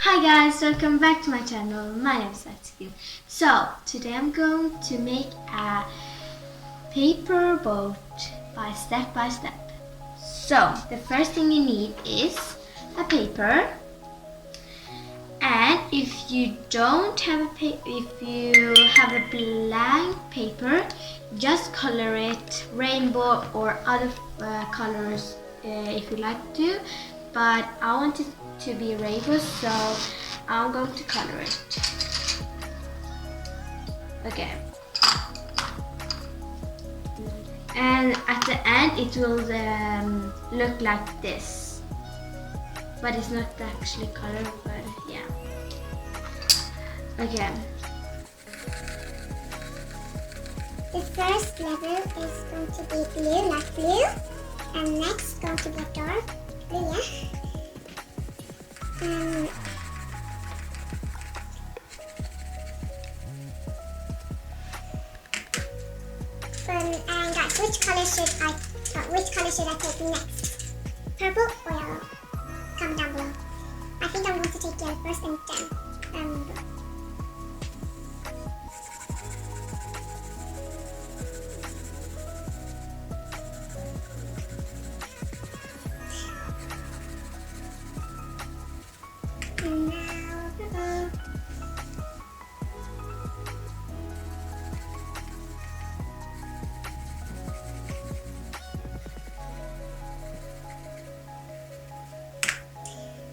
Hi guys, welcome back to my channel. My name is Taskeen. So today I'm going to make a paper boat by step. So the first thing you need is a paper, and if you don't have if you have a blank paper, just color it rainbow or other colors if you like to. But I want it to be rainbow, so I'm going to color it. Okay. And at the end it will look like this. But it's not actually colored, but yeah. Okay. The first level is going to be blue, light blue, and next going to be dark blue, yeah. And guys, which color should I take next? Purple or yellow? Comment down below. I think I'm going to take yellow first and then blue. And now purple.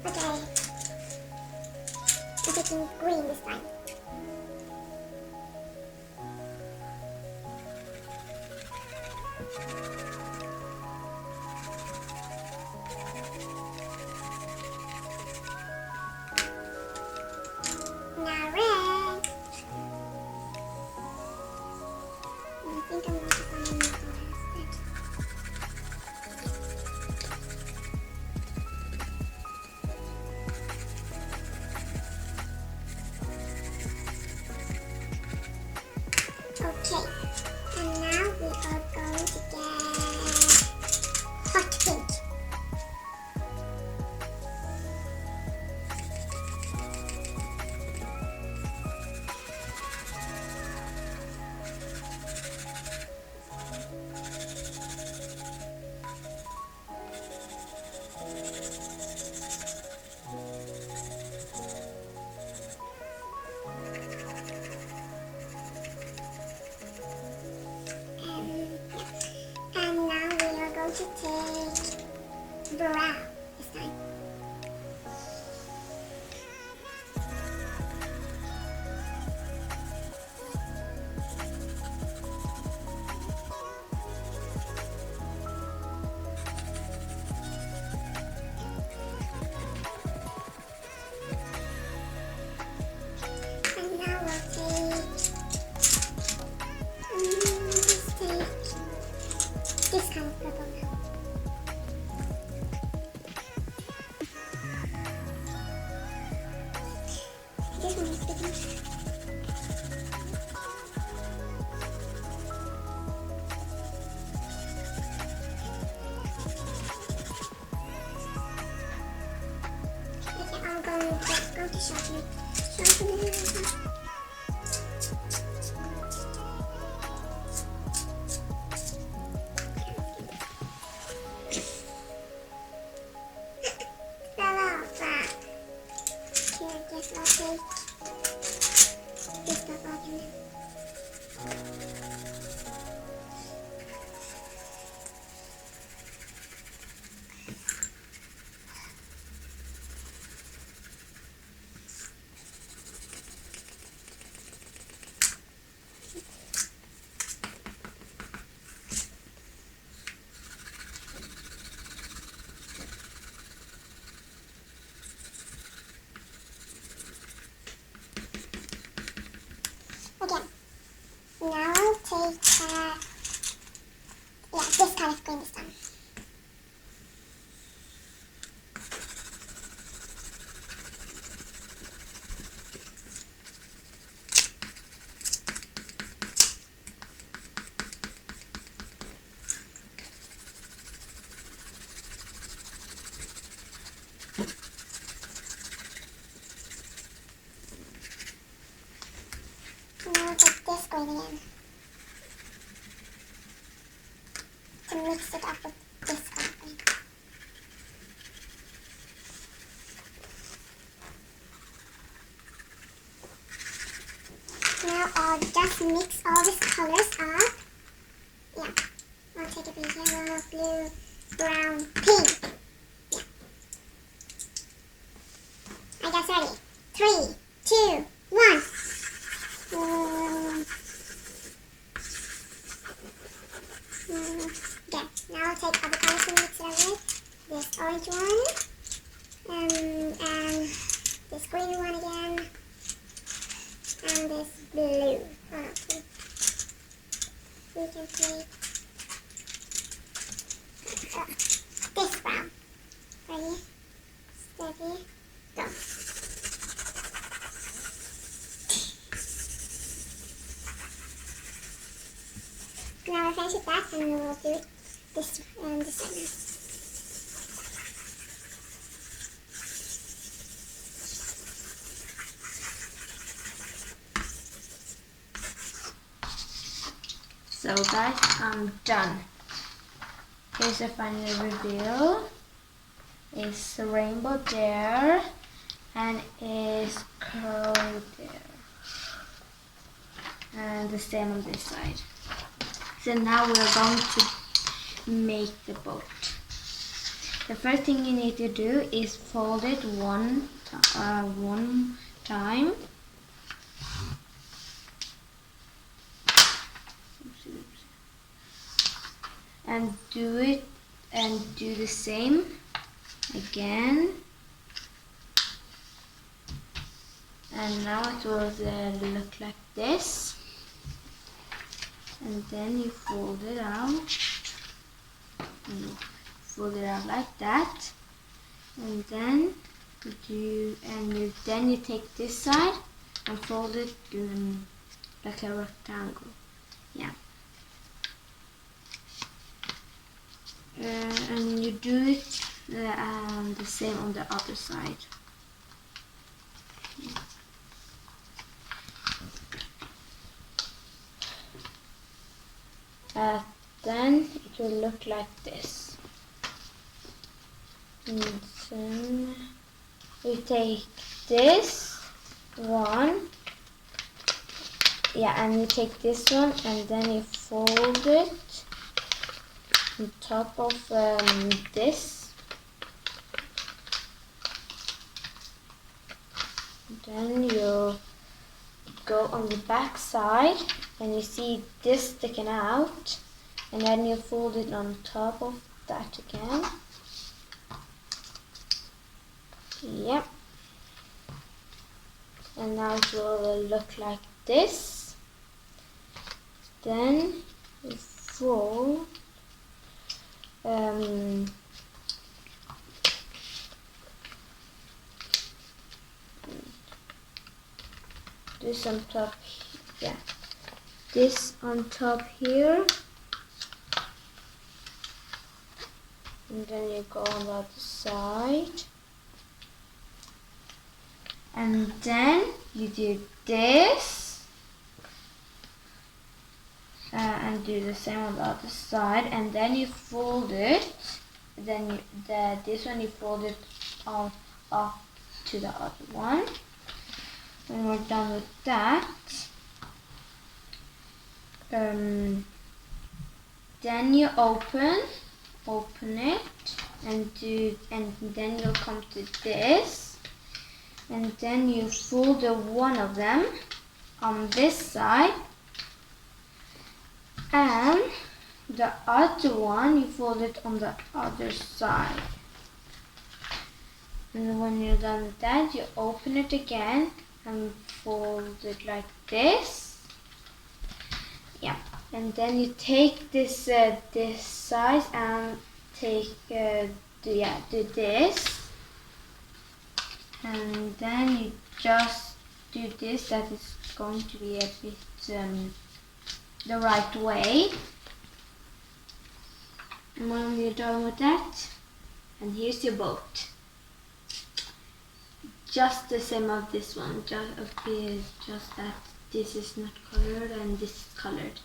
Okay, I'm taking green this time. Now red. I think I'm going to find a new color instead. Okay, and now we are going to get hot pink. And now we are going to take brown this time. And now we'll take this kind of purple now. This one is big enough. Okay, I'm going to sharpen it. Fell off. Here, I guess I'll take this stuff off here. Okay, now I'll take this kind of green this time. coin again to mix it up with this kind of thing. Now I'll just mix all these colors up. Yeah, I'll take a bit yellow, blue, brown, pink. Yeah. I guess ready. 3, 2, 1. Okay, now I'll take other colors and mix it up with this orange one, and this green one again, and this blue. Oh, okay. We can take this brown. Ready? Steady, go. Now we're finished with that, and we'll do it this side now. So guys, I'm done. Here's the final reveal. It's a rainbow there and it's curl there. And the same on this side. So now we're going to make the boat. The first thing you need to do is fold it one time. And do the same again. And now it will look like this. And then you fold it out. Fold it out like that. And then you take this side and fold it like a rectangle. Yeah. And you do it the same on the other side. Then it will look like this. And then you take this one, yeah, and you take this one and then you fold it on top of this. Then you go on the back side and you see this sticking out, and then you fold it on top of that again. Yep. And now it will look like this. Then you fold this on top, yeah, this on top here, and then you go on the other side, and then you do this, and do the same on the other side, and then you fold it, then this one you fold it on up to the other one. When we're done with that, then you open it, and then you'll come to this, and then you fold one of them on this side, and the other one you fold it on the other side. And when you're done with that, you open it again and fold it like this. Yeah, and then you take this this size and take do this, and then you just do this. That is going to be a bit the right way. And when you're done with that, and here's your boat. Just the same of this one, just that this is not colored and this is colored.